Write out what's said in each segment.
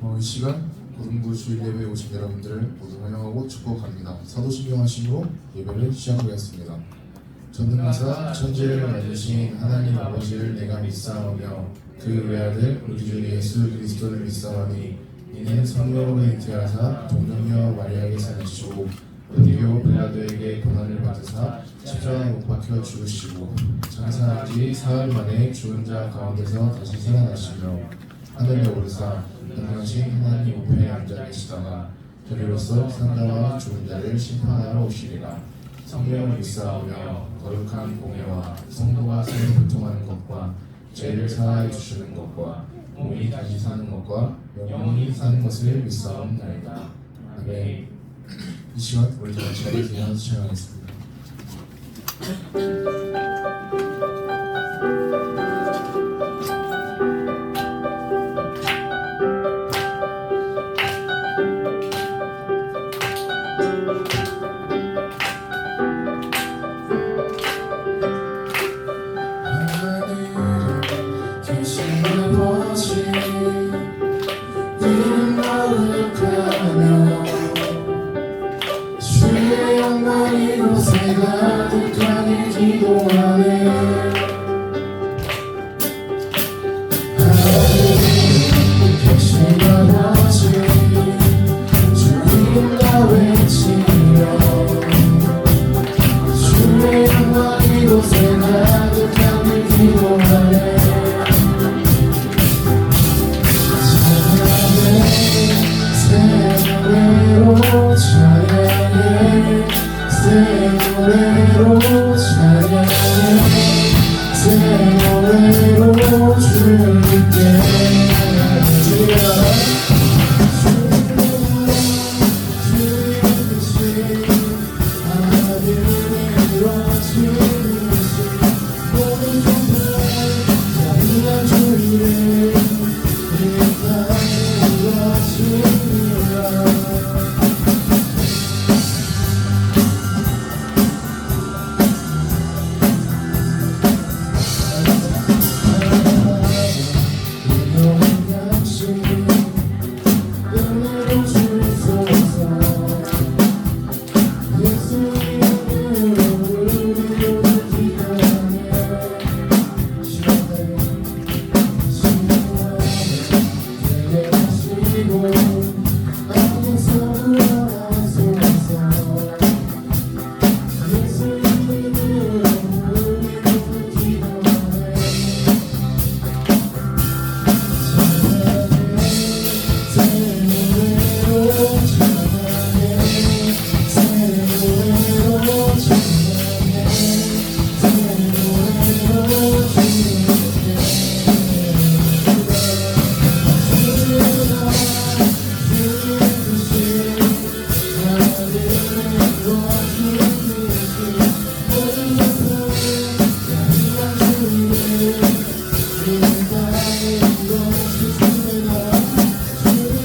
이 시간 고등부 주일 예배에 오신 여러분들을 모두 환영하고 축복합니다. 사도신경하심으로 예배를 시작하겠습니다. 전능하사 천지를 만드신 하나님 아버지를 내가 믿사오며 그 외아들 우리 주 예수 그리스도를 믿사오니 이는 성령으로 잉태하사 동정녀 마리아에게 사시고 본디오 빌라도에게 고난을 받으사 십자가에 못 박혀 죽으시고 장사한 지 사흘 만에 죽은 자 가운데서 다시 살아나시며 하늘에 오르사 전능하신 하나님 우편에 앉아 계시다가 저리로서 산자와 죽은 자를 심판하러 오시리라. 성령을 믿사오며 거룩한 공예와 성도가 서로 교통하는 것과 죄를 사하여 주시는 것과 몸이 다시 사는 것과 영원히 사는 것을 믿사옵나이다. 아멘. 이 시간 우리 다 자리에서 일어나서 찬양하겠습니다. 하늘에 이루어지듯이 모든 세상에 자비한 주의를 네 땅에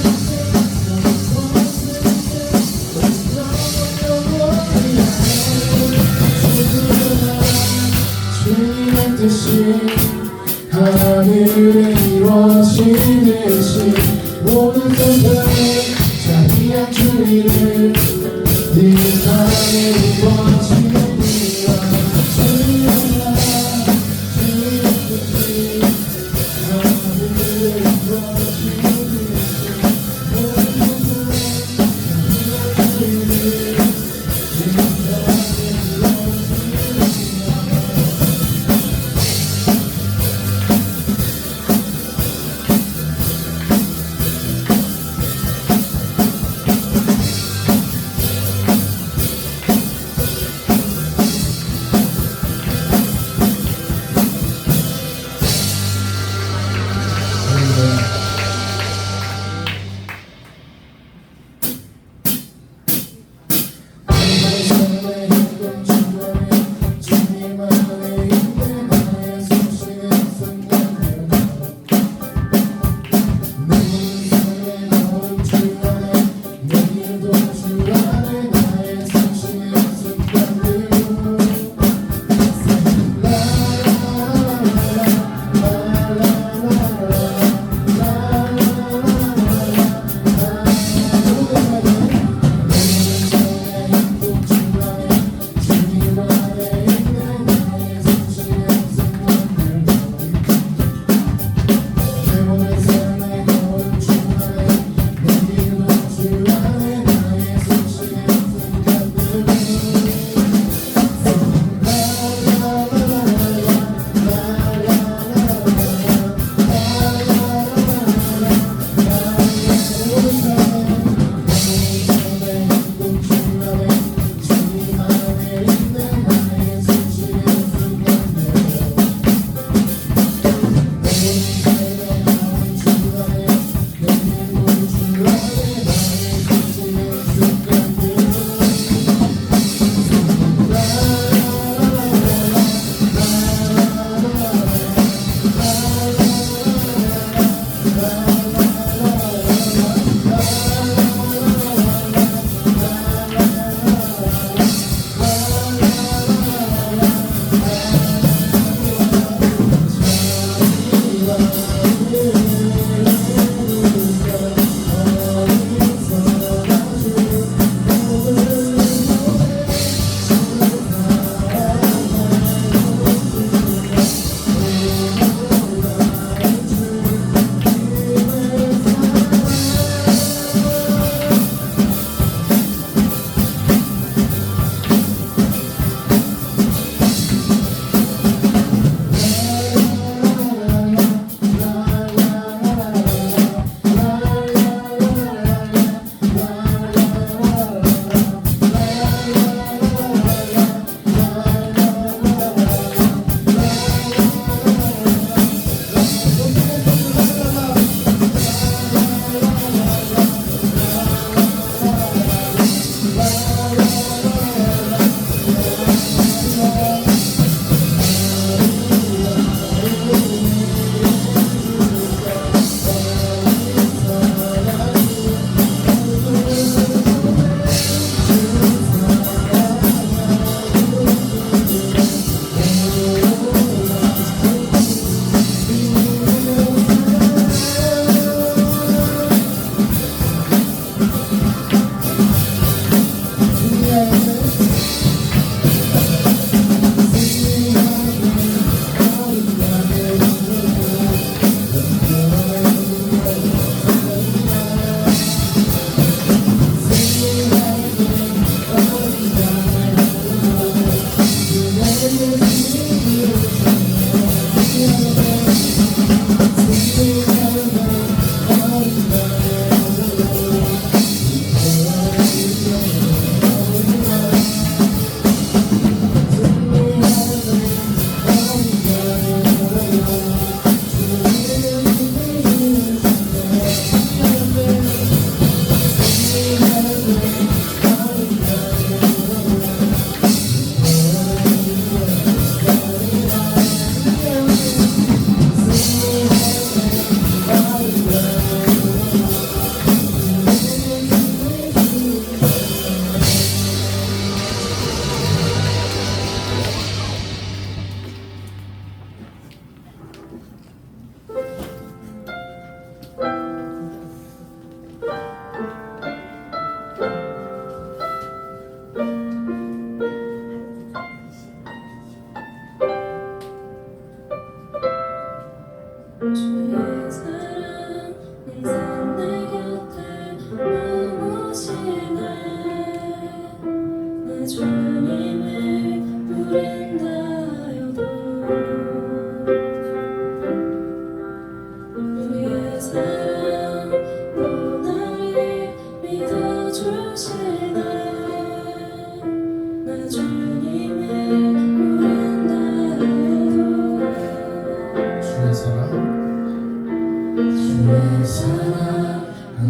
이루어지느니라. 주님아 주님 하늘에 이루어지듯이 모든 세상에 자비한 주의를 네 땅에 이루어지느니라.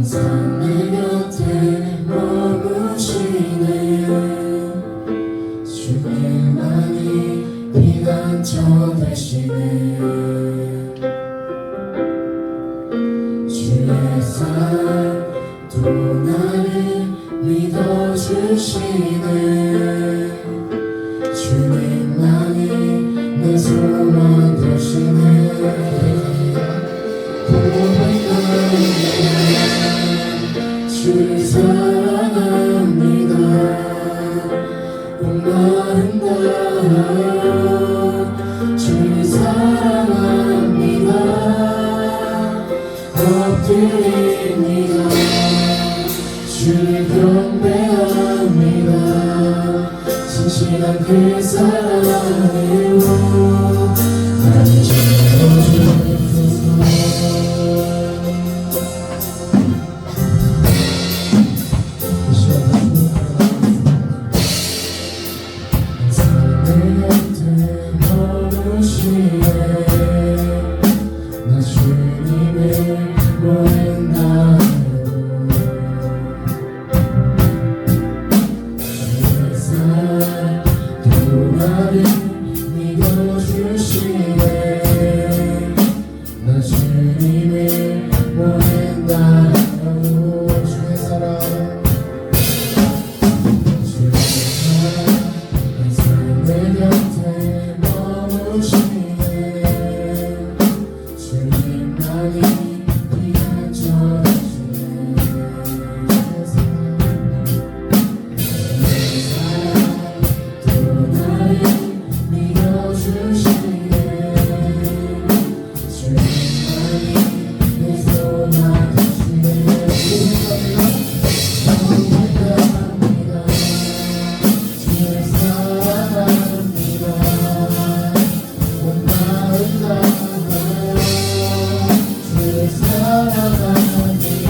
항상 내 곁에 머무시네 주님만이 피난처 되시네 주의 사랑 또 나를 믿어주시네 주님만이 내 소망 되시네 주를 사랑합니다 온 마음 다하여 주를 사랑합니다 엎드립니다 주를 경배합니다 진실한 그 사랑으로 나를 지켜주소서 나 주님을 원한다 주의 사랑 또 나를 믿어주시네 나 주님을 원한다 주의 사랑 주의 사랑 항상 내 곁에 머무시네 주님만이 피난처 되시네 주의 사랑 또 나를 믿어주시네 주님만이 내 소망 되시네 감사합니다 주를 사랑합니다 온 마음 다하여 주를 사랑합니다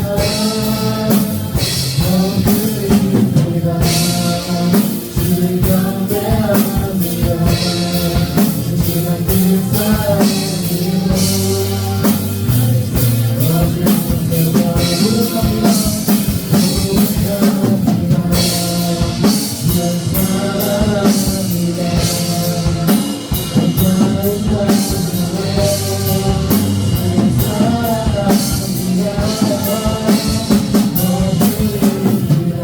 엎드립니다 주를 경배합니다 진실한 그 사랑으로 나를 세워주세요 고백합니다 고백합니다 주를 사랑합니다 온 마음 다하여 주를 사랑합니다 엎드립니다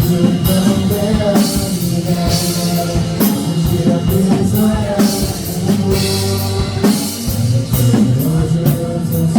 주를 경배합니다 진실한 그 사랑으로 나를 채워주소서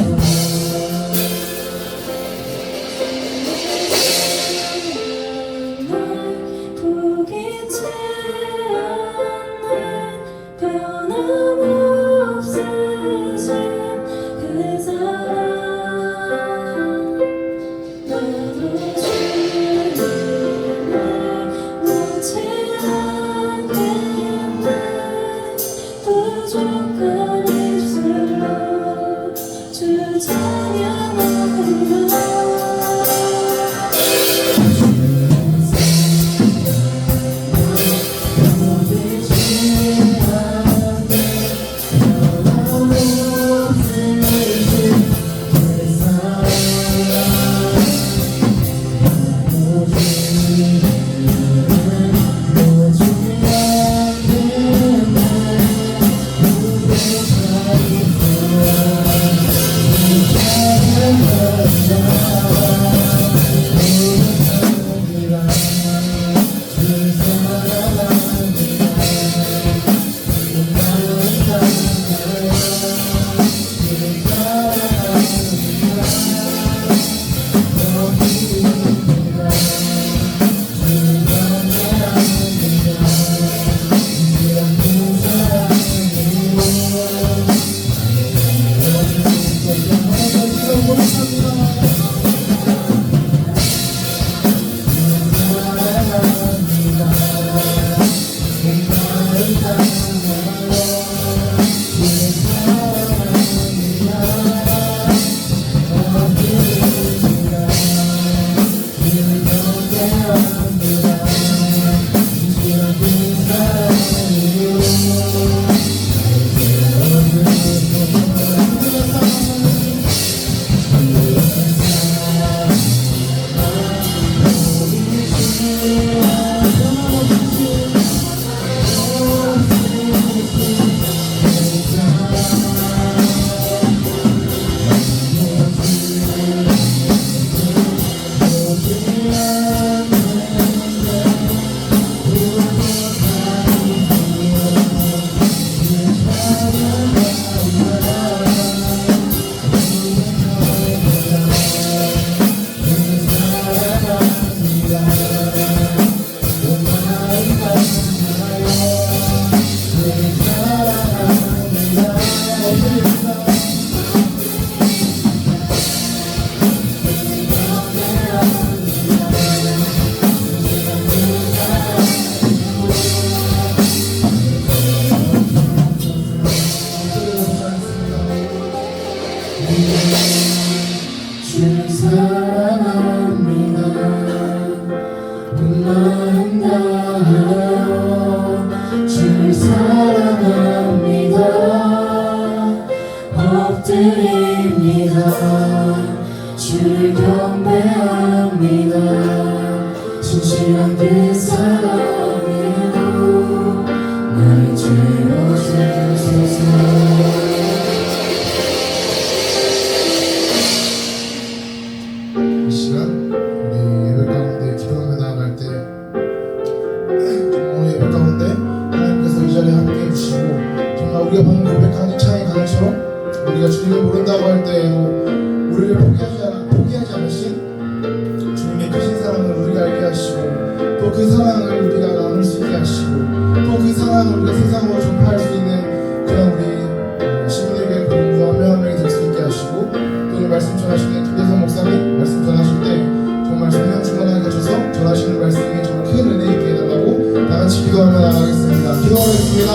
주를 사랑합니다. 온 마음 다하여 주를 사랑합니다. 엎드립니다. 주를 경배합니다. 진실한 그 사랑으로 나를 채워주소서. 이 시간 우리 예배 가운데 기도하며 나아갈 때 오늘 예배 가운데 하나님께서 이 자리에 함께 해주시고 정말 우리가 방금 고백한 이 차의 강처럼 우리가 주님을 모른다고 할 때에도 우리를 포기하지 않으신 주님의 크신 사랑을 우리가 알게 하시고 또 그 사랑을 우리가 나눌 수 있게 하시고 또 그 사랑을 우리가 세상으로 전파할 수 있는 그런 우리 시민에게 한 명 한 명이 될 수 있게 하시고 또 오늘 말씀 전하시는 김대성 목사님 말씀 전하실 때 정말 성령 충만하게 하셔서 전하시는 말씀이 정말 큰 은혜 있게 해달라고 다 같이 기도하며 나가겠습니다. 기도하겠습니다.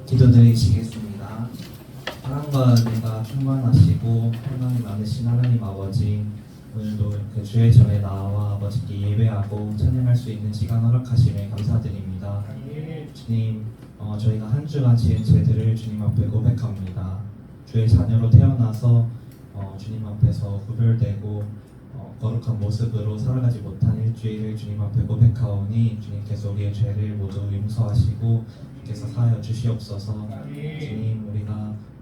기도드리시겠습니다. 사랑과 은혜가 충만하시고 평강이 많으신 하나님 아버지, 오늘도 그 주의 전에 나와 아버지께 예배하고 찬양할 수 있는 시간 허락하심에 감사드립니다. 주님, 저희가 한 주간 지은 죄들을 주님 앞에 고백합니다. 주의 자녀로 태어나서 주님 앞에서 구별되고 거룩한 모습으로 살아가지 못한 일주일을 주님 앞에 고백하오니 주님께서 우리의 죄를 모두 용서하시고 주께서 사하여 주시옵소서. 주님,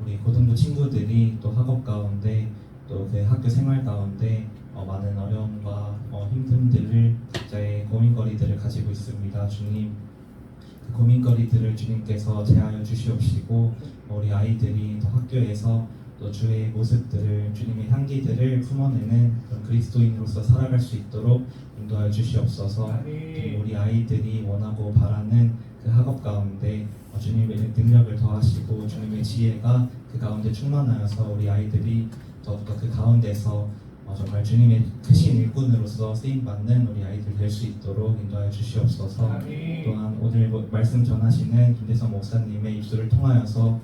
우리 고등부 친구들이 또 학업 가운데 또 그 학교 생활 가운데 많은 어려움과 힘듦들을 각자의 고민거리들을 가지고 있습니다. 주님, 그 고민거리들을 주님께서 제하여 주시옵시고 우리 아이들이 또 학교에서 또 주의 모습들을, 주님의 향기들을 품어내는 그런 그리스도인으로서 살아갈 수 있도록 인도하여 주시옵소서. 우리 아이들이 원하고 바라는 그 학업 가운데 주님의 능력을 더하시고 주님의 지혜가 그 가운데 충만하여서 우리 아이들이 더욱더 그 가운데서 정말 주님의 크신 일꾼으로서 쓰임받는 우리 아이들 될 수 있도록 인도하여 주시옵소서. 또한 오늘 말씀 전하시는 김대성 목사님의 입술을 통하여서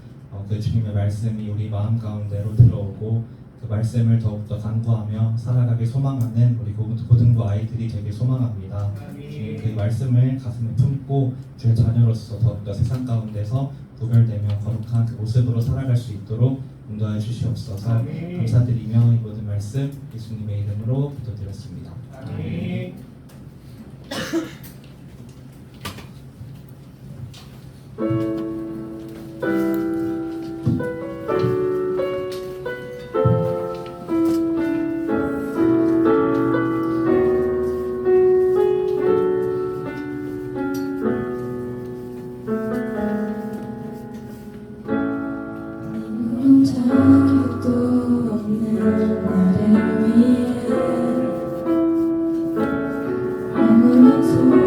그 주님의 말씀이 우리 마음 가운데로 들어오고 그 말씀을 더욱더 간구하며 살아가길 소망하는 우리 고등부 아이들이 되길 소망합니다. 주님, 그 말씀을 가슴에 품고 주의 자녀로서 더욱더 세상 가운데서 구별되며 거룩한 그 모습으로 살아갈 수 있도록 인도하여 주시옵소서. 감사드리며 이 모든 말씀 예수님의 이름으로 기도드렸습니다. 아멘. 자격도 없는 나를 위해 아무런 소리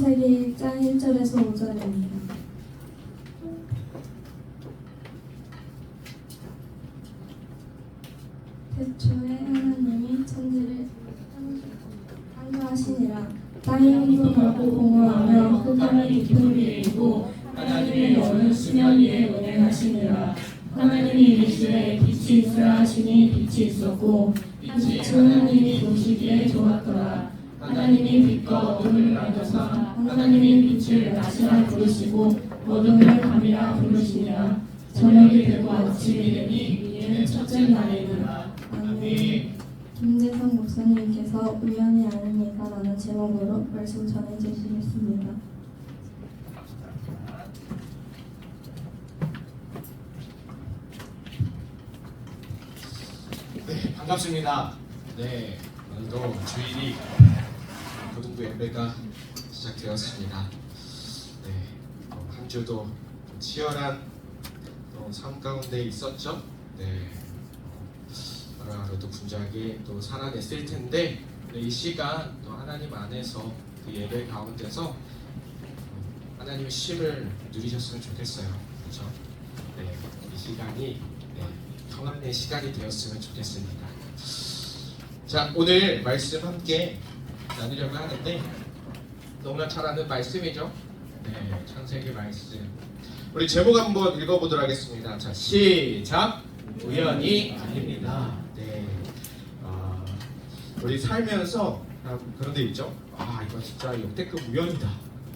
창세기 1장 1절에서 5절입니다. 태초에 하나님이 천지를 창조하시니라. 땅이 혼돈하고 공허하며 흙함이 깊은 위에 있고 하나님의 영은 수면 위에 운행하시니라. 하나님이 이르시되 빛이 있으라 하시니 빛이 있었고 빛은 하나님이 보시기에 좋았더라. 하나님이 빛과 어둠을 만드사 하나님이 빛을 낮이라 부르시고 어둠을 밤이라 부르시니라. 저녁이 되고 아침이 되니 이는 첫째 날이니라. 아멘. 김재성 목사님께서 우연히 아닙니까라는 제목으로 말씀 전해주시겠습니다. 네, 반갑습니다. 네, 오늘도 주일이 고등부 예배가 시작되었습니다. 네, 한 주도 좀 치열한 삶 가운데 있었죠. 네, 하루하루도 분주하게 또 살아냈을 텐데 이 시간 또 하나님 안에서 그 예배 가운데서 하나님의 쉼을 누리셨으면 좋겠어요. 그렇죠? 네, 이 시간이 평안의 시간이 되었으면 좋겠습니다. 자, 오늘 말씀 함께 나누려고 하는데 너무나 잘 아는 말씀이죠. 네, 창세기 말씀. 우리 제목 한번 읽어보도록 하겠습니다. 자, 시작. 우연이 아닙니다. 네, 우리 살면서 그런 데 있죠. 이거 진짜 역대급 우연이다.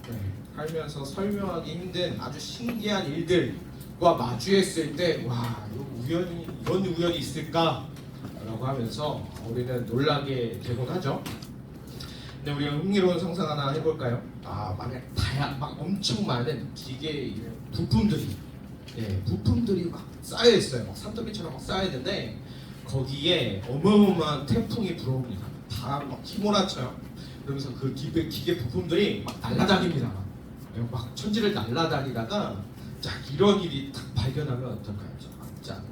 네, 살면서 설명하기 힘든 아주 신기한 일들과 마주했을 때, 와, 이런 우연이 있을까? 라고 하면서 우리는 놀라게 되곤 하죠. 근데 우리가 흥미로운 상상 하나 해볼까요? 만약 막 엄청 많은 기계 부품들이 막 쌓여 있어요. 막 산더미처럼 막 쌓여 있는데 거기에 어마어마한 태풍이 불어옵니다. 다 막 휘몰아쳐요. 그러면서 그 기계 부품들이 막 날아다닙니다. 막 천지를 날아다니다가 자, 이런 일이 딱 발견하면 어떨까요? 짠.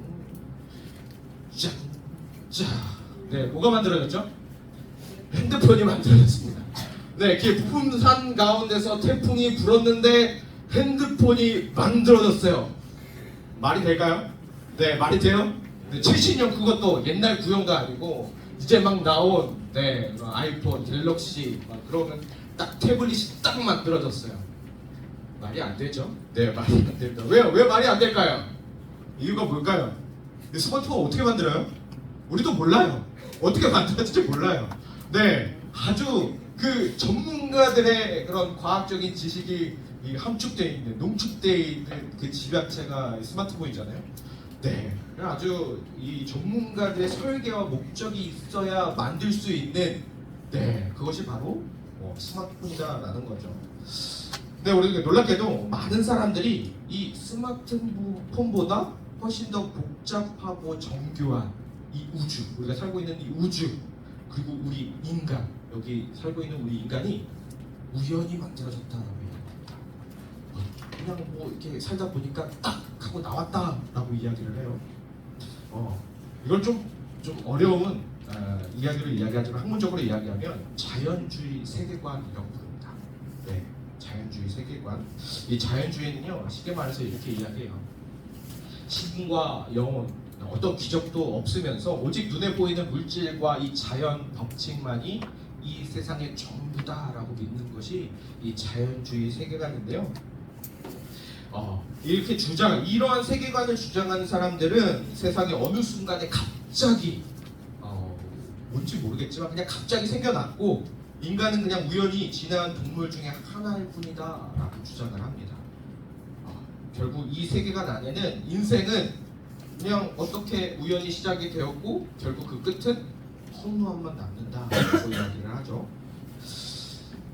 네, 뭐가 만들어졌죠? 핸드폰이 만들어졌습니다. 네, 그 부품산 가운데서 태풍이 불었는데 핸드폰이 만들어졌어요. 말이 될까요? 네, 말이 돼요? 네, 최신형 그것도 옛날 구형도 아니고 이제 막 나온 아이폰, 갤럭시 막 그러면 딱 태블릿이 딱 만들어졌어요. 말이 안 되죠? 네, 말이 안 됩니다. 왜 말이 안 될까요? 이유가 뭘까요? 스마트폰 어떻게 만들어요? 우리도 몰라요. 어떻게 만들어질지 몰라요. 네, 아주 그 전문가들의 그런 과학적인 지식이 함축되어 있는, 농축되어 있는 그 집약체가 스마트폰이잖아요. 네, 아주 이 전문가들의 설계와 목적이 있어야 만들 수 있는 그것이 바로 스마트폰이다라는 거죠. 근데 우리 놀랍게도 많은 사람들이 이 스마트폰보다 훨씬 더 복잡하고 정교한 이 우주, 우리가 살고 있는 이 우주, 그리고 우리 인간, 여기 살고 있는 우리 인간이 우연히 만들어졌다라고 얘기합니다. 그냥 뭐 이렇게 살다 보니까 딱 하고 나왔다라고 이야기를 해요. 이걸 좀 어려운 이야기를 이야기하지만 학문적으로 이야기하면 자연주의 세계관이라고 부릅니다. 네, 자연주의 세계관. 이 자연주의는요, 쉽게 말해서 이렇게 이야기해요. 신과 영혼, 어떤 기적도 없으면서 오직 눈에 보이는 물질과 이 자연 법칙만이 이 세상의 전부다라고 믿는 것이 이 자연주의 세계관인데요. 이렇게 이러한 세계관을 주장하는 사람들은 세상에 어느 순간에 갑자기 뭔지 모르겠지만 그냥 갑자기 생겨났고 인간은 그냥 우연히 진화한 동물 중에 하나일 뿐이다라고 주장을 합니다. 결국 이 세계관 안에는 인생은 그냥 어떻게 우연히 시작이 되었고 결국 그 끝은 허무함만 남는다라고 이야기를 하죠.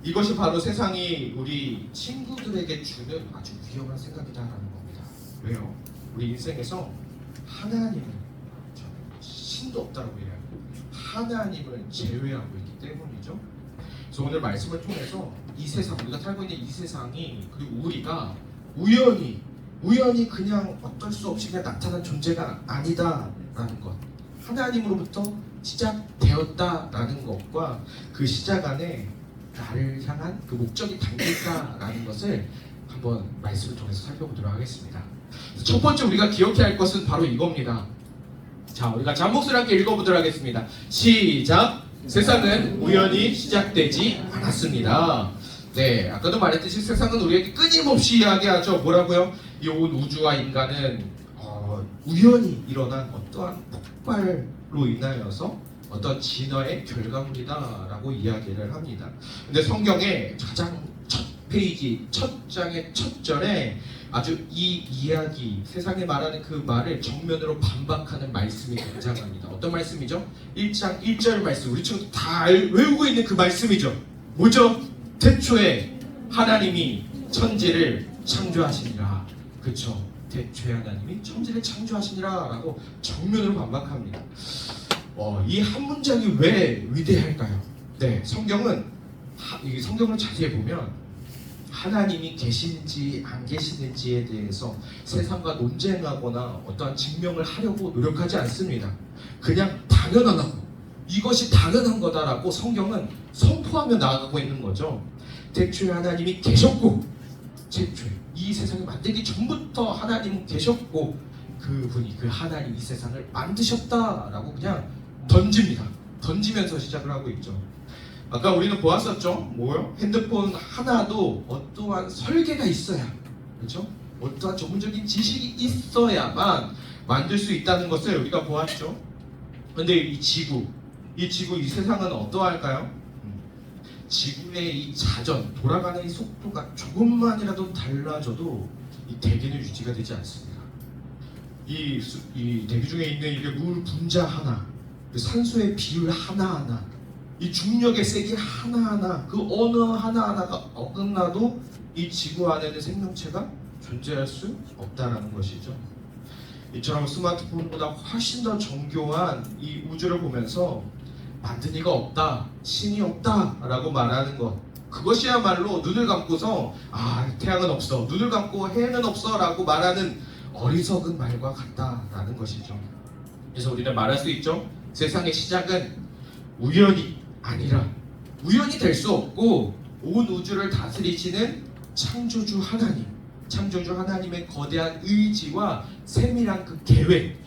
이것이 바로 세상이 우리 친구들에게 주는 아주 위험한 생각이다라는 겁니다. 왜요? 우리 인생에서 하나님을, 신도 없다라고 해요. 하나님을 제외하고 있기 때문이죠. 그래서 오늘 말씀을 통해서 이 세상, 우리가 살고 있는 이 세상이, 그리고 우리가 우연히 그냥 어쩔 수 없이 그냥 나타난 존재가 아니다라는 것, 하나님으로부터 시작되었다라는 것과 그 시작 안에 나를 향한 그 목적이 담길까라는 것을 한번 말씀을 통해서 살펴보도록 하겠습니다. 첫 번째 우리가 기억해야 할 것은 바로 이겁니다. 자, 우리가 잠목소리 함께 읽어보도록 하겠습니다. 시작! 세상은 우연히 시작되지 않았습니다. 네, 아까도 말했듯이 세상은 우리에게 끊임없이 이야기하죠. 뭐라고요? 이 온 우주와 인간은 우연히 일어난 어떠한 폭발로 인하여서 어떤 진화의 결과물이다라고 이야기를 합니다. 근데 성경의 가장 첫 페이지, 첫 장의 첫 절에 아주 이 이야기, 세상에 말하는 그 말을 정면으로 반박하는 말씀이 등장합니다. 어떤 말씀이죠? 1장 1절 말씀, 우리 친구들 다 외우고 있는 그 말씀이죠. 뭐죠? 태초에 하나님이 천지를 창조하시니라. 그렇죠? 태초에 하나님이 천지를 창조하시니라 라고 정면으로 반박합니다. 이 한 문장이 왜 위대할까요? 네, 성경은 이 성경을 자세히 보면 하나님이 계신지 안 계시는지에 대해서 세상과 논쟁하거나 어떠한 증명을 하려고 노력하지 않습니다. 그냥 당연하다고, 이것이 당연한 거다라고 성경은 선포하며 나아가고 있는 거죠. 태초에 하나님이 계셨고, 태초에 이 세상을 만들기 전부터 하나님은 계셨고, 그분이 그 하나님 이 세상을 만드셨다라고 그냥 던집니다. 던지면서 시작을 하고 있죠. 아까 우리는 보았었죠? 뭐요? 핸드폰 하나도 어떠한 설계가 있어야, 그렇죠? 어떠한 전문적인 지식이 있어야만 만들 수 있다는 것을 우리가 보았죠. 근데 이 지구, 이 세상은 어떠할까요? 지구의 이 자전, 돌아가는 이 속도가 조금만이라도 달라져도 이 대기는 유지가 되지 않습니다. 이 대기 중에 있는 이게 물 분자 하나, 그 산소의 비율 하나하나, 이 중력의 세기 하나하나, 그 어느 하나하나가 어긋나도 이 지구 안에는 생명체가 존재할 수 없다라는 것이죠. 이처럼 스마트폰보다 훨씬 더 정교한 이 우주를 보면서 만든 이가 없다, 신이 없다라고 말하는 것, 그것이야말로 눈을 감고서 태양은 없어, 눈을 감고 해는 없어라고 말하는 어리석은 말과 같다라는 것이죠. 그래서 우리는 말할 수 있죠. 세상의 시작은 우연이 아니라, 우연이 될 수 없고 온 우주를 다스리시는 창조주 하나님, 창조주 하나님의 거대한 의지와 세밀한 그 계획,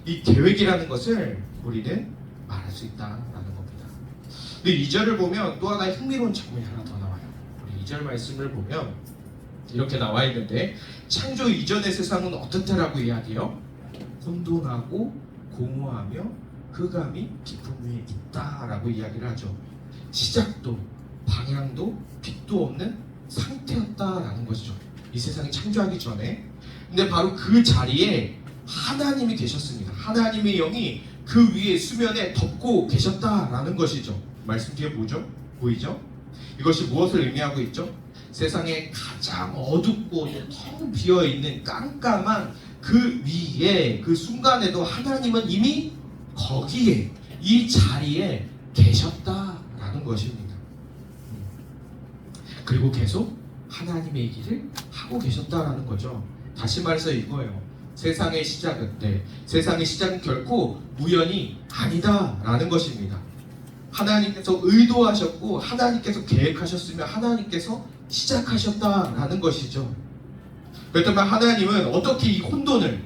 이 계획이라는 것을 우리는 말할 수 있다라는 겁니다. 근데 2절을 보면 또 하나의 흥미로운 장면이 하나 더 나와요. 우리 2절 말씀을 보면 이렇게 나와 있는데, 창조 이전의 세상은 어떻다라고 이야기해요? 혼돈하고 공허하며 흑암이 깊은 위에 있다라고 이야기를 하죠. 시작도 방향도 빛도 없는 상태였다라는 것이죠. 이 세상이 창조하기 전에. 근데 바로 그 자리에 하나님이 계셨습니다. 하나님의 영이 그 위에 수면에 덮고 계셨다라는 것이죠. 말씀 뒤에 뭐죠? 보이죠? 이것이 무엇을 의미하고 있죠? 세상에 가장 어둡고 텅 비어있는 깜깜한 그 위에, 그 순간에도 하나님은 이미 거기에, 이 자리에 계셨다라는 것입니다. 그리고 계속 하나님의 일을 하고 계셨다라는 거죠. 다시 말해서 이거예요. 세상의 시작은 결코 우연이 아니다라는 것입니다. 하나님께서 의도하셨고, 하나님께서 계획하셨으며, 하나님께서 시작하셨다라는 것이죠. 그렇다면 하나님은 어떻게 이 혼돈을,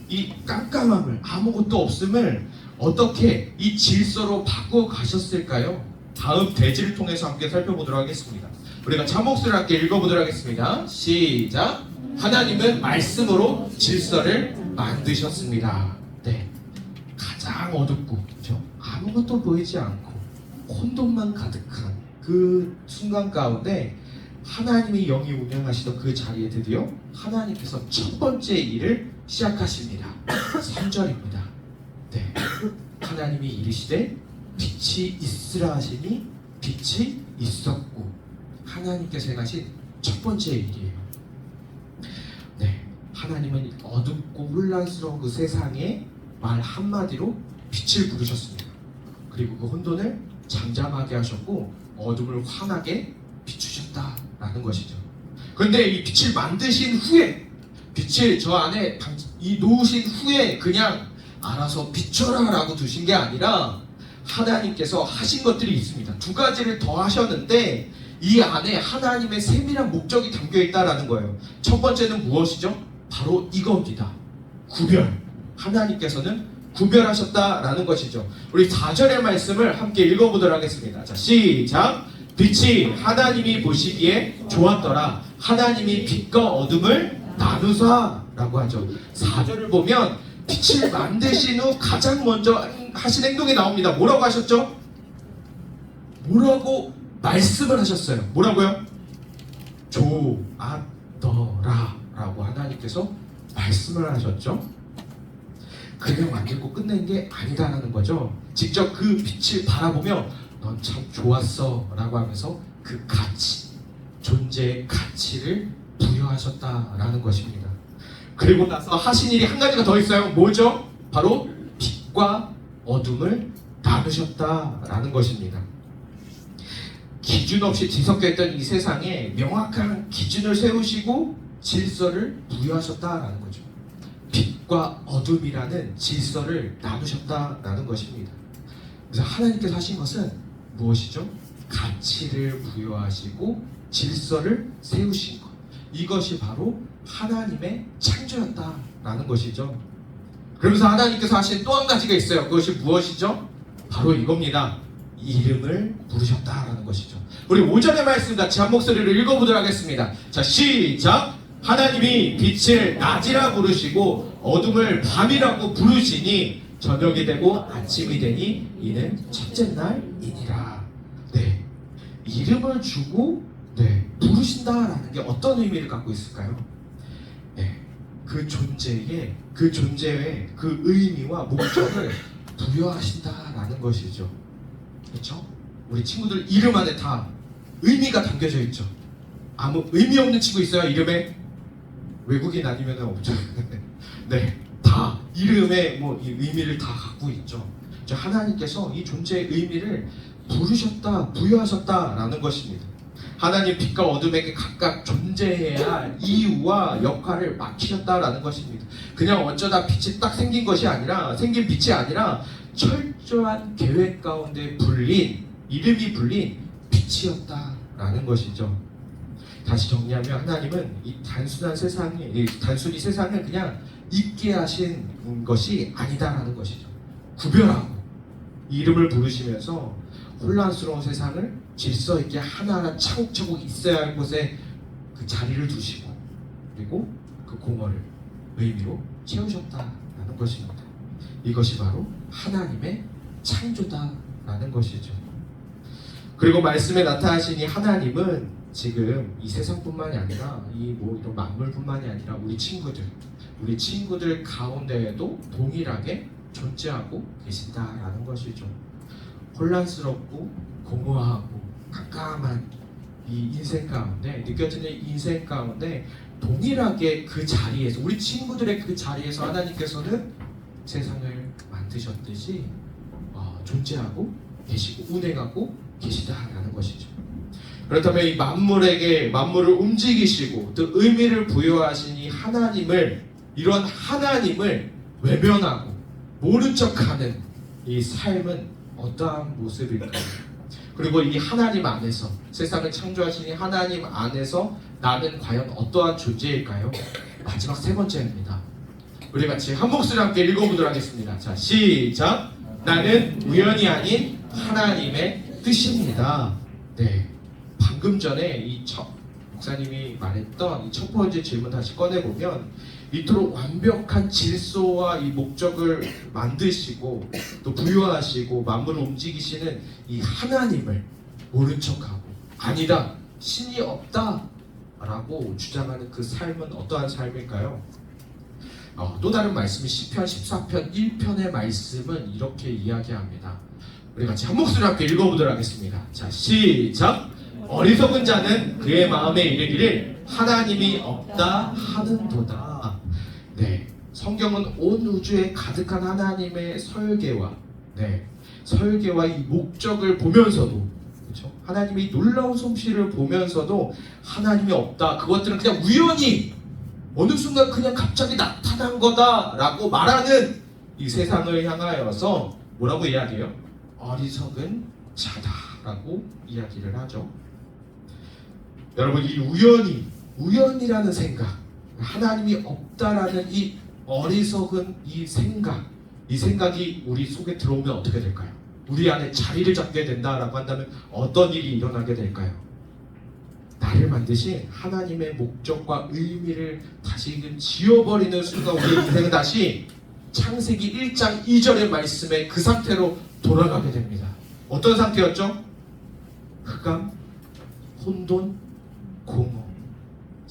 이 깜깜함을, 아무것도 없음을 어떻게 이 질서로 바꿔 가셨을까요? 다음 대지를 통해서 함께 살펴보도록 하겠습니다. 우리가 잠목소리를 함께 읽어보도록 하겠습니다. 시작! 하나님은 말씀으로 질서를 만드셨습니다. 네, 가장 어둡고, 그렇죠? 아무것도 보이지 않고 혼돈만 가득한 그 순간 가운데 하나님의 영이 운영하시던 그 자리에 드디어 하나님께서 첫 번째 일을 시작하십니다. 3절입니다. 네, 하나님이 이르시되 빛이 있으라 하시니 빛이 있었고, 하나님께서 행하신 첫 번째 일이에요. 네, 하나님은 어둡고 혼란스러운 그 세상에 말 한마디로 빛을 부르셨습니다. 그리고 그 혼돈을 잠잠하게 하셨고 어둠을 환하게 비추셨다라는 것이죠. 그런데 이 빛을 만드신 후에, 빛을 저 안에 놓으신 후에 그냥 알아서 비춰라 라고 두신 게 아니라 하나님께서 하신 것들이 있습니다. 두 가지를 더 하셨는데, 이 안에 하나님의 세밀한 목적이 담겨 있다라는 거예요. 첫 번째는 무엇이죠? 바로 이겁니다. 구별. 하나님께서는 구별하셨다라는 것이죠. 우리 4절의 말씀을 함께 읽어보도록 하겠습니다. 자, 시작. 빛이 하나님이 보시기에 좋았더라. 하나님이 빛과 어둠을 나누사 라고 하죠. 4절을 보면 빛을 만드신 후 가장 먼저 하신 행동이 나옵니다. 뭐라고 하셨죠? 뭐라고 말씀을 하셨어요. 뭐라고요? 좋았더라 라고 하나님께서 말씀을 하셨죠. 그냥 만들고 끝낸 게 아니다라는 거죠. 직접 그 빛을 바라보며 넌 참 좋았어 라고 하면서 그 가치, 존재의 가치를 부여하셨다라는 것입니다. 그리고 나서 하신 일이 한 가지가 더 있어요. 뭐죠? 바로 빛과 어둠을 나누셨다라는 것입니다. 기준 없이 뒤섞여 있던 이 세상에 명확한 기준을 세우시고 질서를 부여하셨다라는 거죠. 빛과 어둠이라는 질서를 나누셨다라는 것입니다. 그래서 하나님께서 하신 것은 무엇이죠? 가치를 부여하시고 질서를 세우신 것. 이것이 바로 하나님의 창조였다라는 것이죠. 그러면서 하나님께서 하신 또 한 가지가 있어요. 그것이 무엇이죠? 바로 이겁니다. 이름을 부르셨다라는 것이죠. 우리 5절의 말씀 같이 한 목소리로 읽어보도록 하겠습니다. 자, 시작. 하나님이 빛을 낮이라 부르시고 어둠을 밤이라고 부르시니 저녁이 되고 아침이 되니 이는 첫째 날이니라. 네, 이름을 주고 부르신다라는 게 어떤 의미를 갖고 있을까요? 네, 그 존재의 그 의미와 목적을 부여하신다라는 것이죠. 그렇죠? 우리 친구들 이름 안에 다 의미가 담겨져 있죠. 아무 의미 없는 친구 있어요? 이름에? 외국인 아니면 없죠. 네, 다 이름에 뭐 이 의미를 다 갖고 있죠. 하나님께서 이 존재의 의미를 부르셨다, 부여하셨다라는 것입니다. 하나님 빛과 어둠에게 각각 존재해야 할 이유와 역할을 맡기셨다라는 것입니다. 그냥 어쩌다 빛이 딱 생긴 것이 아니라, 생긴 빛이 아니라 철저한 계획 가운데 이름이 불린 빛이었다라는 것이죠. 다시 정리하면 하나님은 이 단순히 세상을 그냥 있게 하신 것이 아니다라는 것이죠. 구별하고 이름을 부르시면서 혼란스러운 세상을 질서 있게 하나하나 차곡차곡 있어야 할 곳에 그 자리를 두시고 그리고 그 공허를 의미로 채우셨다라는 것입니다. 이것이 바로 하나님의 창조다라는 것이죠. 그리고 말씀에 나타나신 이 하나님은 지금 이 세상뿐만이 아니라 이런 만물뿐만이 아니라 우리 친구들 가운데에도 동일하게 존재하고 계신다라는 것이죠. 혼란스럽고 공허하고 깜깜한 이 인생 가운데 느껴지는 인생 가운데 동일하게 그 자리에서 우리 친구들의 그 자리에서 하나님께서는 세상을 만드셨듯이 존재하고 계시고 운행하고 계시다라는 것이죠. 그렇다면 이 만물을 움직이시고 또 의미를 부여하신 이 이런 하나님을 외면하고 모른 척하는 이 삶은 어떠한 모습일까요? 그리고 이 하나님 안에서 세상을 창조하신 이 하나님 안에서 나는 과연 어떠한 존재일까요? 마지막 세 번째입니다. 우리 같이 한 목소리 함께 읽어보도록 하겠습니다. 자, 시작. 나는 우연이 아닌 하나님의 뜻입니다. 네, 방금 전에 목사님이 말했던 이 첫 번째 질문 다시 꺼내보면 이토록 완벽한 질서와 이 목적을 만드시고 또 부여하시고 만물을 움직이시는 이 하나님을 모른 척하고 아니다, 신이 없다 라고 주장하는 그 삶은 어떠한 삶일까요? 또 다른 말씀이 시편 14편 1편의 말씀은 이렇게 이야기합니다. 우리 같이 한 목소리 함께 읽어보도록 하겠습니다. 자, 시작. 어리석은 자는 그의 마음에 이르기를 하나님이 없다 하는도다. 네, 성경은 온 우주에 가득한 하나님의 설계와 이 목적을 보면서도, 그렇죠? 하나님의 놀라운 솜씨를 보면서도 하나님이 없다, 그것들은 그냥 우연히 어느 순간 그냥 갑자기 나타난 거다라고 말하는 이 세상을 향하여서 뭐라고 이야기해요? 어리석은 자다라고 이야기를 하죠. 여러분, 이 우연이라는 생각, 하나님이 없다라는 이 어리석은 이 생각이 우리 속에 들어오면 어떻게 될까요? 우리 안에 자리를 잡게 된다라고 한다면 어떤 일이 일어나게 될까요? 나를 만드신 하나님의 목적과 의미를 다시금 지워버리는 순간 우리의 인생은 다시 창세기 1장 2절의 말씀에 그 상태로 돌아가게 됩니다. 어떤 상태였죠? 흑암, 혼돈, 공허,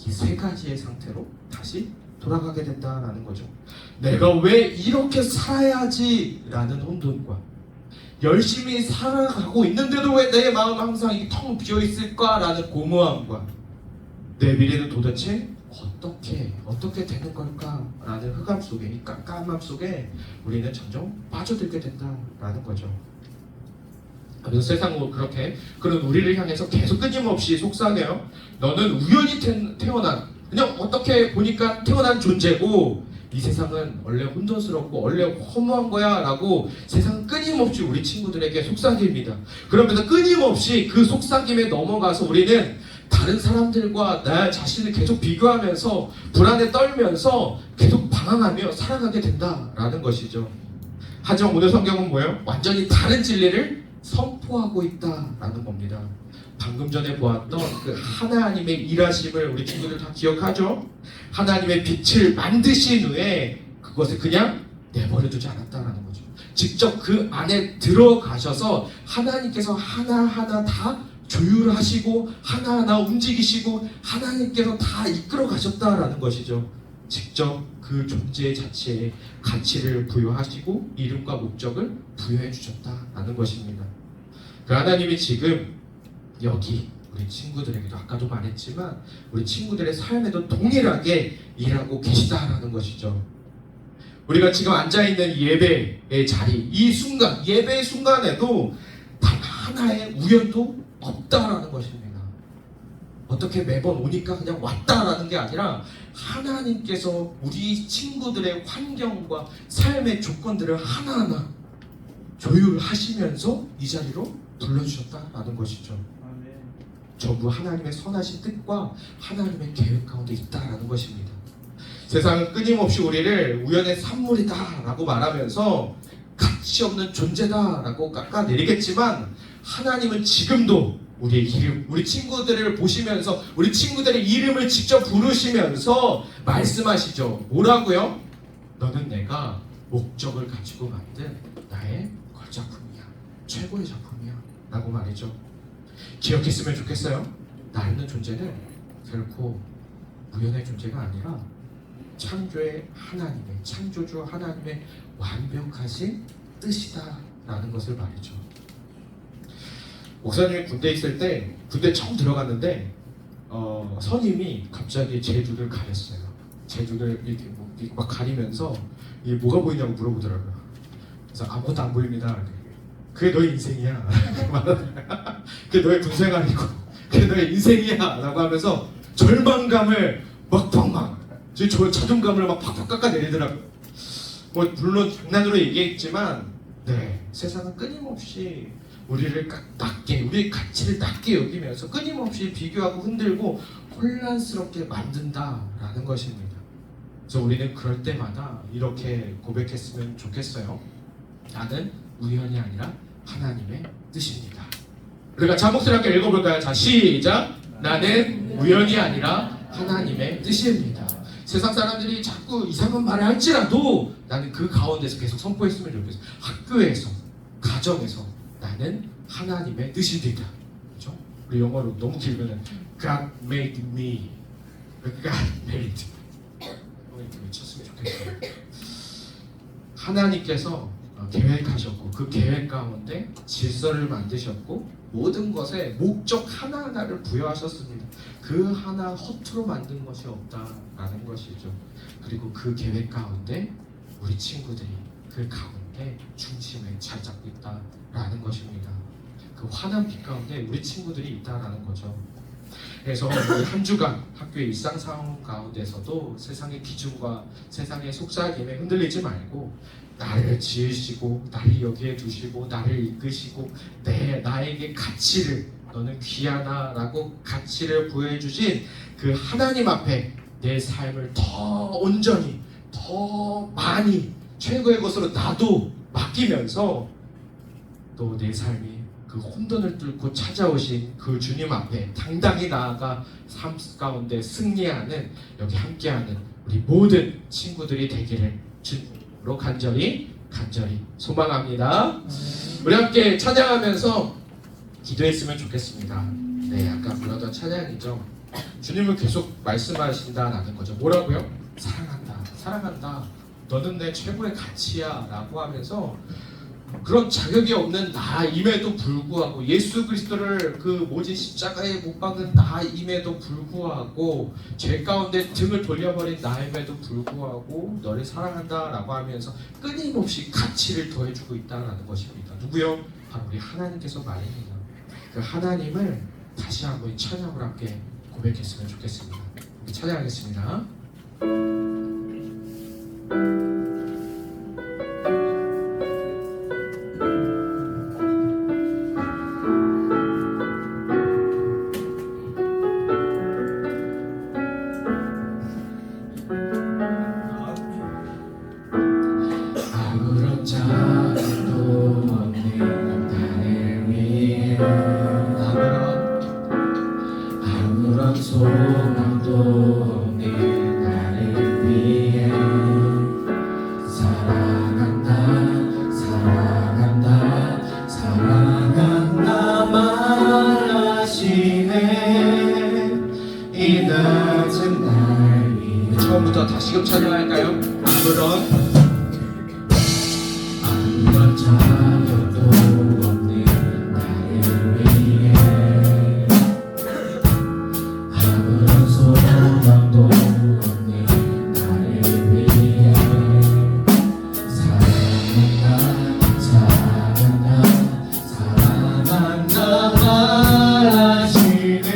이 세 가지의 상태로 다시 돌아가게 된다라는 거죠. 내가 왜 이렇게 살아야지 라는 혼돈과 열심히 살아가고 있는데도 왜 내 마음 항상 텅 비어 있을까라는 공허함과 내 미래는 도대체 어떻게 되는 걸까라는 흑암 속에, 이 깜깜함 속에 우리는 점점 빠져들게 된다라는 거죠. 그래서 세상은 그렇게 그런 우리를 향해서 계속 끊임없이 속삭여요. 너는 우연히 태어난, 그냥 어떻게 보니까 태어난 존재고 이 세상은 원래 혼돈스럽고 원래 허무한 거야 라고 세상은 끊임없이 우리 친구들에게 속삭입니다. 그러면서 끊임없이 그 속삭임에 넘어가서 우리는 다른 사람들과 나 자신을 계속 비교하면서 불안에 떨면서 계속 방황하며 살아가게 된다라는 것이죠. 하지만 오늘 성경은 뭐예요? 완전히 다른 진리를 선포하고 있다라는 겁니다. 방금 전에 보았던 그 하나님의 일하심을 우리 친구들 다 기억하죠? 하나님의 빛을 만드신 후에 그것을 그냥 내버려두지 않았다라는 거죠. 직접 그 안에 들어가셔서 하나님께서 하나하나 다 조율하시고 하나하나 움직이시고 하나님께서 다 이끌어 가셨다라는 것이죠. 직접 그 존재 자체에 가치를 부여하시고 이름과 목적을 부여해 주셨다라는 것입니다. 그 하나님이 지금 여기 우리 친구들에게도 아까도 말했지만 우리 친구들의 삶에도 동일하게 일하고 계시다라는 것이죠. 우리가 지금 앉아있는 예배의 자리, 이 순간, 예배의 순간에도 단 하나의 우연도 없다라는 것입니다. 어떻게 매번 오니까 그냥 왔다라는 게 아니라 하나님께서 우리 친구들의 환경과 삶의 조건들을 하나하나 조율하시면서 이 자리로 불러주셨다라는 것이죠. 전부 하나님의 선하신 뜻과 하나님의 계획 가운데 있다라는 것입니다. 세상은 끊임없이 우리를 우연의 산물이다라고 말하면서 가치 없는 존재다라고 깎아내리겠지만 하나님은 지금도 우리의 이름, 우리 친구들을 보시면서 우리 친구들의 이름을 직접 부르시면서 말씀하시죠. 뭐라고요? 너는 내가 목적을 가지고 만든 나의 걸작품이야. 최고의 작품이야. 라고 말이죠. 기억했으면 좋겠어요. 나라는 존재는 결코 우연의 존재가 아니라 창조의 하나님의, 창조주 하나님의 완벽하신 뜻이다라는 것을 말이죠. 목사님이 군대에 있을 때 군대 처음 들어갔는데 선임이 갑자기 제 눈을 가렸어요. 제 눈을 이렇게 막 가리면서 이게 뭐가 보이냐고 물어보더라고요. 그래서 아무것도 안 보입니다. 그게 너의 인생이야. 그게 너의 군생활이고 그게 너의 인생이야 라고 하면서 절망감을 막 저 자존감을 막 팍팍 깎아내리더라고요. 뭐 물론 장난으로 얘기했지만 네, 세상은 끊임없이 우리를 낮게, 우리의 가치를 낮게 여기면서 끊임없이 비교하고 흔들고 혼란스럽게 만든다라는 것입니다. 그래서 우리는 그럴 때마다 이렇게 고백했으면 좋겠어요. 나는 우연이 아니라 하나님의 뜻입니다. 우리가 자 목소리 함께 읽어볼까요? 자, 시작! 나는 우연이 아니라 하나님의 뜻입니다. 세상 사람들이 자꾸 이상한 말을 할지라도 나는 그 가운데서 계속 선포했으면 좋겠어요. 학교에서, 가정에서 나는 하나님의 뜻입니다. 그렇죠? 우리 영어로 너무 길면은 God made me, God made 이렇게 외쳤으면 좋겠어요. 하나님께서 계획하셨고 그 계획 가운데 질서를 만드셨고 모든 것에 목적 하나하나를 부여하셨습니다. 그 하나 허투루 만든 것이 없다라는 것이죠. 그리고 그 계획 가운데 우리 친구들이 그 가운데 중심에 자리 잡고 있다라는 것입니다. 그 환한 빛 가운데 우리 친구들이 있다라는 거죠. 그래서 한 주간 학교의 일상 상황 가운데서도 세상의 기준과 세상의 속삭임에 흔들리지 말고 나를 지으시고 나를 여기에 두시고 나를 이끄시고 나에게 가치를 너는 귀하다라고 가치를 보여주신 그 하나님 앞에 내 삶을 더 온전히 더 많이 최고의 것으로 나도 맡기면서 또 내 삶이 그 혼돈을 뚫고 찾아오신 그 주님 앞에 당당히 나아가 삶 가운데 승리하는 여기 함께하는 우리 모든 친구들이 되기를 주님으로 간절히 소망합니다. 우리 함께 찬양하면서 기도했으면 좋겠습니다. 네, 아까 불렀던 찬양이죠. 주님은 계속 말씀하신다라는 거죠. 뭐라고요? 사랑한다. 너는 내 최고의 가치야 라고 하면서 그런 자격이 없는 나임에도 불구하고 예수 그리스도를 그 모진 십자가에 못 박은 나임에도 불구하고 죄 가운데 등을 돌려버린 나임에도 불구하고 너를 사랑한다 라고 하면서 끊임없이 가치를 더해주고 있다는 것입니다. 누구요? 바로 우리 하나님께서 말입니다. 그 하나님을 다시 한번 이 찬양으로 함께 고백했으면 좋겠습니다. 찬양하겠습니다. 아무런 자격도 없는 나를 위해 아무런 소망도 없는 나를 위해 사랑한다 말하시네 이 낮은 날 위해 처음부터 다시금 찬양할까요? 아무런 자격도 없는 나를 위해 아무런 소망도 없는 나를 위해 사랑한다 말하시네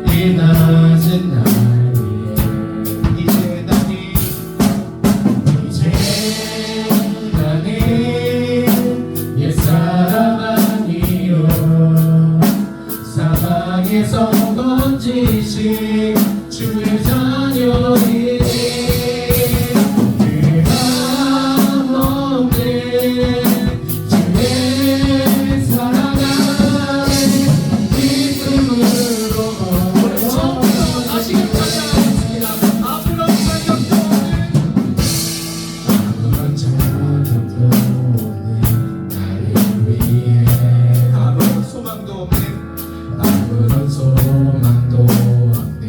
이 낮은 날 위해 이제 나는 옛사람 아니요 사방에서 번지신 주의 자녀이니 그함 없는 주의 사랑 안에 기쁨으로 다시금 찬양하겠습니다. 아무런 자격도 아무런 자격도 없는 나를 위해 아무런 소망도 없는 아무런 소망도 없는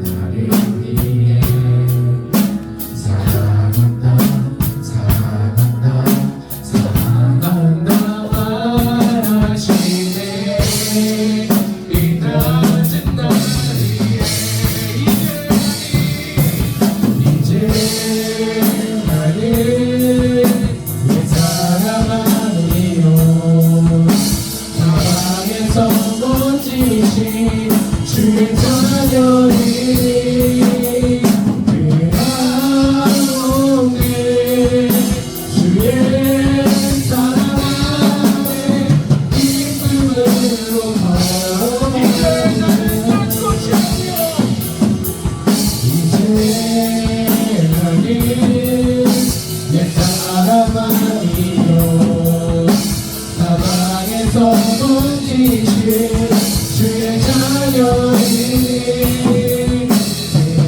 나를 위해 사랑한다 말하시네 이 낮은 날 위해 이제 나는 옛사람 아니요 사방에서 멋지신 주의 자녀이니 그함 없는 주의 사랑 안에 기쁨으로 걸어가는 이제 나는 옛사람 아니요 사방에서 번지신 주의 자녀이니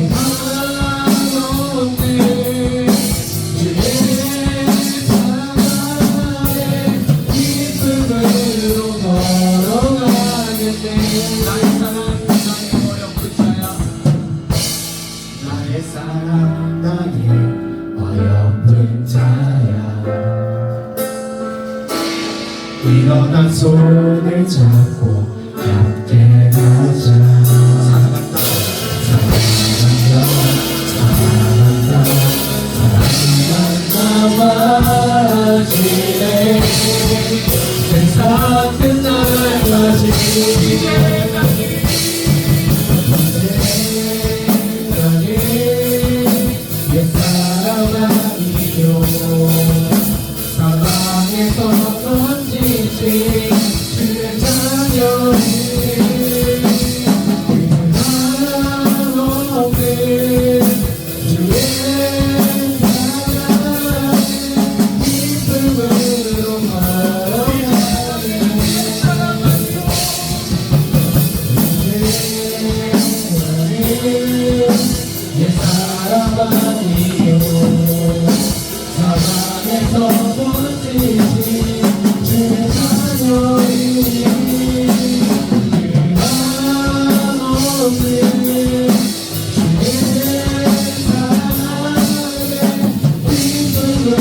그함 없는 주의 사랑 안에 기쁨으로 걸어가겠네 나의 사랑 나의 어여쁜 자야 일어나 손을 잡고 함께 가자 사랑한다 말하시네 세상 끝날까지 옛사람 아니요 사방에서 번지신 주의 자녀 내 사랑 아니요 사랑에서 번지신 주의 자녀이니 그만 없는 주의 사랑에 빛으로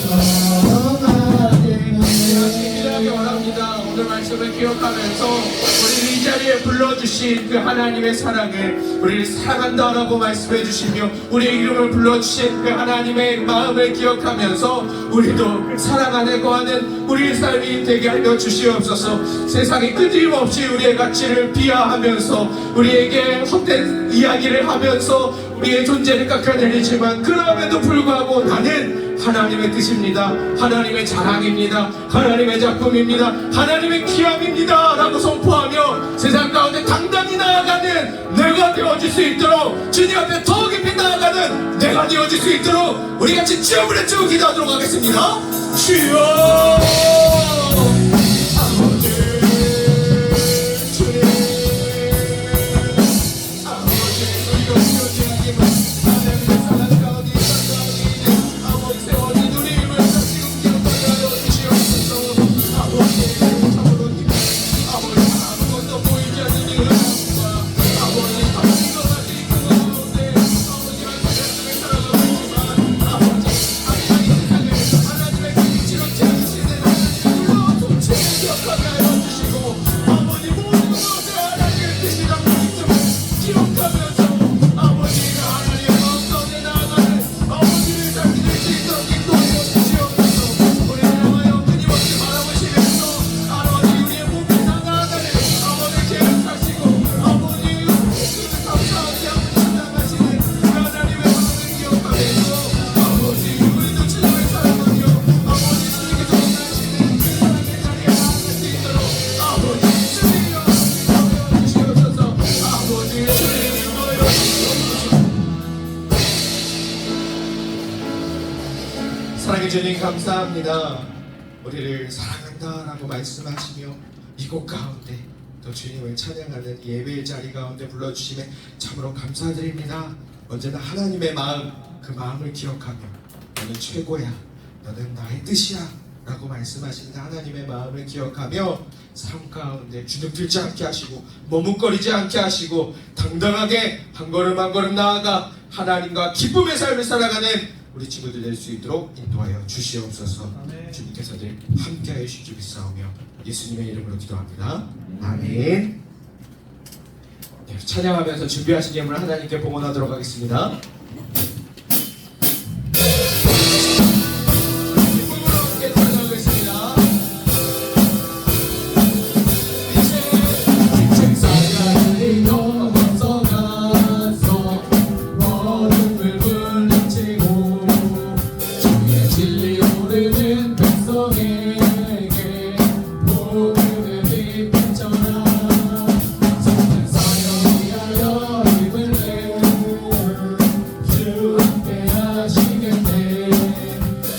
걸어가게 기도하기 원합니다. 오늘 말씀을 기억하면서 우리 이 자리에 불러주신 그 하나님의 사랑을 우리를 사랑한다라고 말씀해 주시며 우리의 이름을 불러주신 그 하나님의 마음을 기억하면서 우리도 사랑 안에 거하는 우리의 삶이 되게 하여 주시옵소서. 세상이 끊임없이 우리의 가치를 비하하면서 우리에게 헛된 이야기를 하면서 우리의 존재를 깎아내리지만 그럼에도 불구하고 나는 하나님의 뜻입니다. 하나님의 자랑입니다. 하나님의 작품입니다. 하나님의 기함입니다 라고 선포하며 세상 가운데 당당히 나아가는 내가 되어질 수 있도록 주님 앞에 더 깊이 나아가는 내가 되어질 수 있도록 우리 같이 주여 외치고 기도하도록 하겠습니다. 주여 아버지 주님 아버지 우리가 기도하기만 하나님의 사랑 가운데 아버지 세월이 누림을 다시 기억하게 하여 주시옵소서. 아버지 참으로 아버지 아무것도 보이지 않는 이 은혜와 아버지 당신과 같이 그 가운데 아버지와 말씀을 살아가고 있지만 아버지 항상 이 세상을 하나님의 빛으로 채우시는 하나님의 통치를 기억하게 하여 주시고 아버지 모든 것을 하나님의 뜻이라고 믿음을 기억하면서 아버지가 하나님의 마음가운데 나아가는 아버지를 살게 될 수 있도록 인도하여 주시옵소서. 우리를 향하여 끊임없이 바라보시면서 아버지 우리의 몸을 나아가는 아버지 계획하시고 아버지 그 감사하게 하고 찬양하시는 그 하나님의 마음을 기억하면서 아버지 우리도 주님을 사랑하며 아버지 주님께서 원하시는 그 사랑의 자리에 나아갈 수 있도록 아버지 주님이여 하여 주시옵소서. 아버지 주님이여 하여 주시옵소서. 사랑해 주님 감사합니다. 우리를 사랑한다라고 말씀하시며 이곳 가운데 또 주님을 찬양하는 예배의 자리 가운데 불러주심에 참으로 감사드립니다. 언제나 하나님의 마음 그 마음을 기억하며 너는 최고야 너는 나의 뜻이야 라고 말씀하십니다. 하나님의 마음을 기억하며 삶 가운데 주눅들지 않게 하시고 머뭇거리지 않게 하시고 당당하게 한 걸음 한 걸음 나아가 하나님과 기쁨의 삶을 살아가는 우리 친구들 될 수 있도록 인도하여 주시옵소서. 주님께서 늘 함께하여 주시기 비싸우며 예수님의 이름으로 기도합니다. 아멘. 네, 찬양하면서 준비하신 예물을 하나님께 봉헌하도록 하겠습니다. 기쁨으로 함께 찬양하겠습니다. 이제 사랑이 넘어서 가서 어둠을 물리치고 주의 진리 오르는 백성에게 복음의 빛 비춰라. 성전 사역 위하여 힘을 내 주 함께 하시겠네.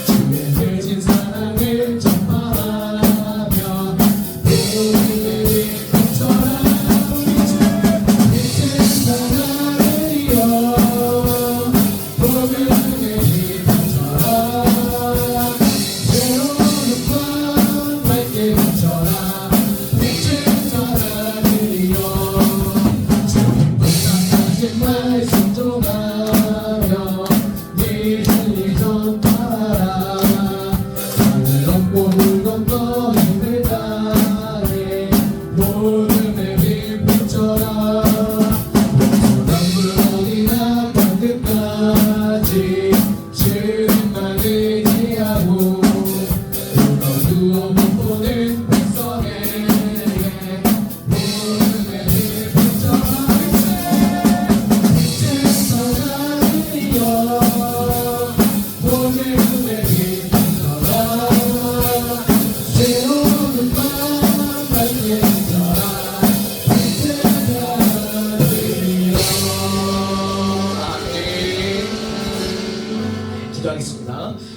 주의 되신 사랑을 전파하며 복음의 빛 비춰라. 이제 사랑이여 복음의 빛 비춰라. 새로운 밤 밝게 비춰라. 빛을 사랑이여 주님 불쌍하신 말씀 전하며 네 진리 전파하라. 하늘 없고 물 없고 힘을 다해 복음의 빛 비춰라. 소나물 어디나 갈 끝까지 주님만 의지하고 울어두어 못 보는 백성에게 복음의 빛 비춰라. 이제 사랑이여 복음의 빛 비춰라. 새로운 밤 밝게 비춰라. 이제 사랑이여. 아멘. 기도하겠습니다.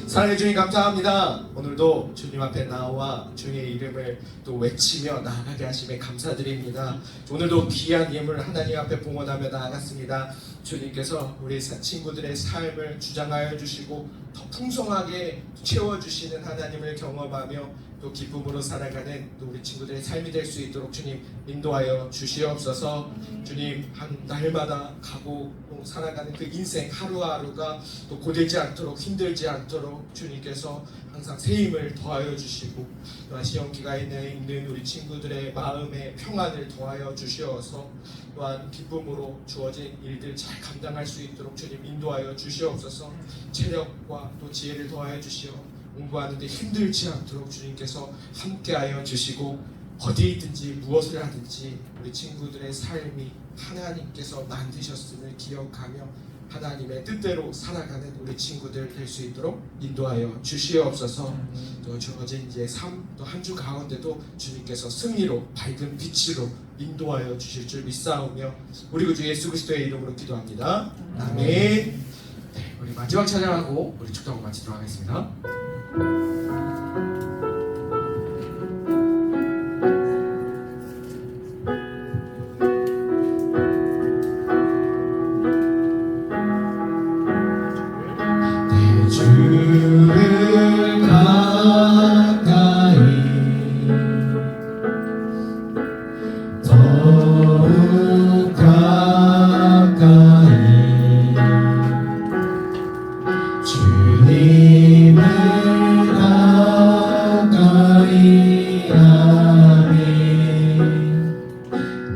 사랑해 주님 감사합니다. 오늘 오늘도 주님 앞에 나와 주의 이름을 또 외치며 나아가게 하심에 감사드립니다. 오늘도 귀한 예물 하나님 앞에 봉헌하며 나아갔습니다. 주님께서 우리 친구들의 삶을 주장하여 주시고 더 풍성하게 채워주시는 하나님을 경험하며 또 기쁨으로 살아가는 또 우리 친구들의 삶이 될 수 있도록 주님 인도하여 주시옵소서. 주님 한 날마다 가고 살아가는 그 인생 하루하루가 또 고되지 않도록 힘들지 않도록 주님께서 항상 새 힘을 더하여 주시고 또한 시험기간에 있는 우리 친구들의 마음에 평안을 더하여 주시어서 또한 기쁨으로 주어진 일들 잘 감당할 수 있도록 주님 인도하여 주시옵소서. 체력과 또 지혜를 더하여 주시어 공부하는데 힘들지 않도록 주님께서 함께하여 주시고 어디든지 무엇을 하든지 우리 친구들의 삶이 하나님께서 만드셨음을 기억하며 하나님의 뜻대로 살아가는 우리 친구들 될 수 있도록 인도하여 주시옵소서. 또 주어진 이제 삶 또 한 주 가운데도 주님께서 승리로 밝은 빛으로 인도하여 주실 줄 믿사오며 우리 구주 예수 그리스도의 이름으로 기도합니다. 아멘. 네, 우리 마지막 찬양하고 우리 축도하고 마치도록 하겠습니다. 주를 가까이 더욱 가까이 주님을 가까이 하니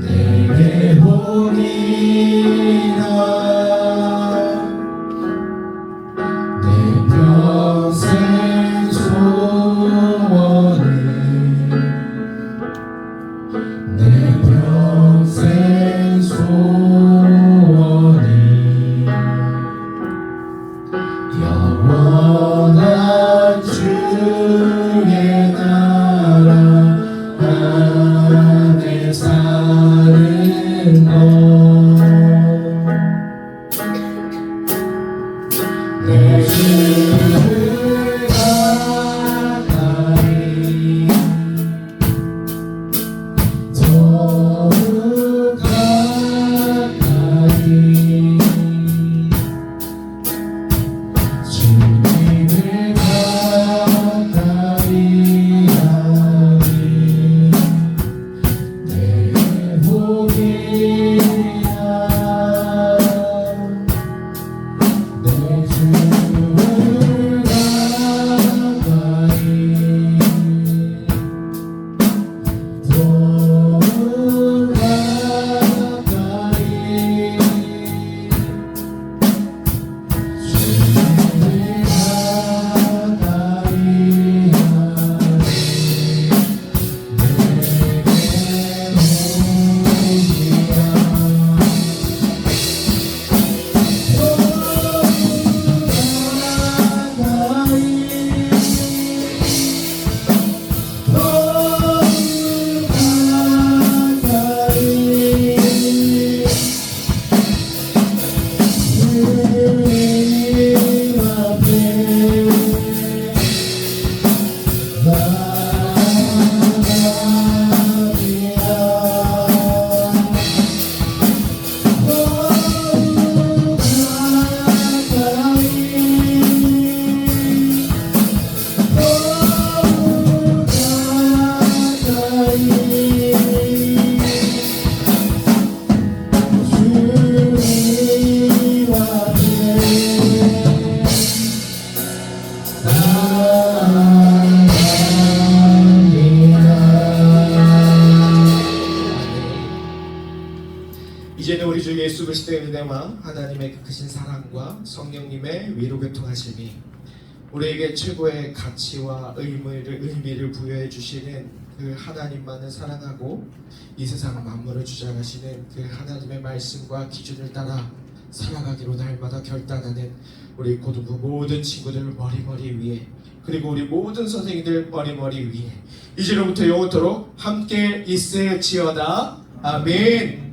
내게 복이라 내 평생 소원은 내 평생 소원이 영원한 주의 나라 안에 사는 것 내 주를 가까이 더욱 가까이 주님을 가까이 하니 내 복이라 내 주를 가까이 더욱 가까이 주님을 가까이 이제는 우리 주 예수 그리스도의 은혜와 하나님의 그 크신 사랑과 성령님의 위로 교통하심이 우리에게 최고의 가치와 의미를 부여해 주시는 그 하나님만을 사랑하고 이 세상 만물을 주장하시는 그 하나님의 말씀과 기준을 따라 살아가기로 날마다 결단하는 우리 고등부 모든 친구들 머리머리 위에 그리고 우리 모든 선생님들 머리머리 위에 이제로부터 영원토록 함께 있을지어다. 아멘.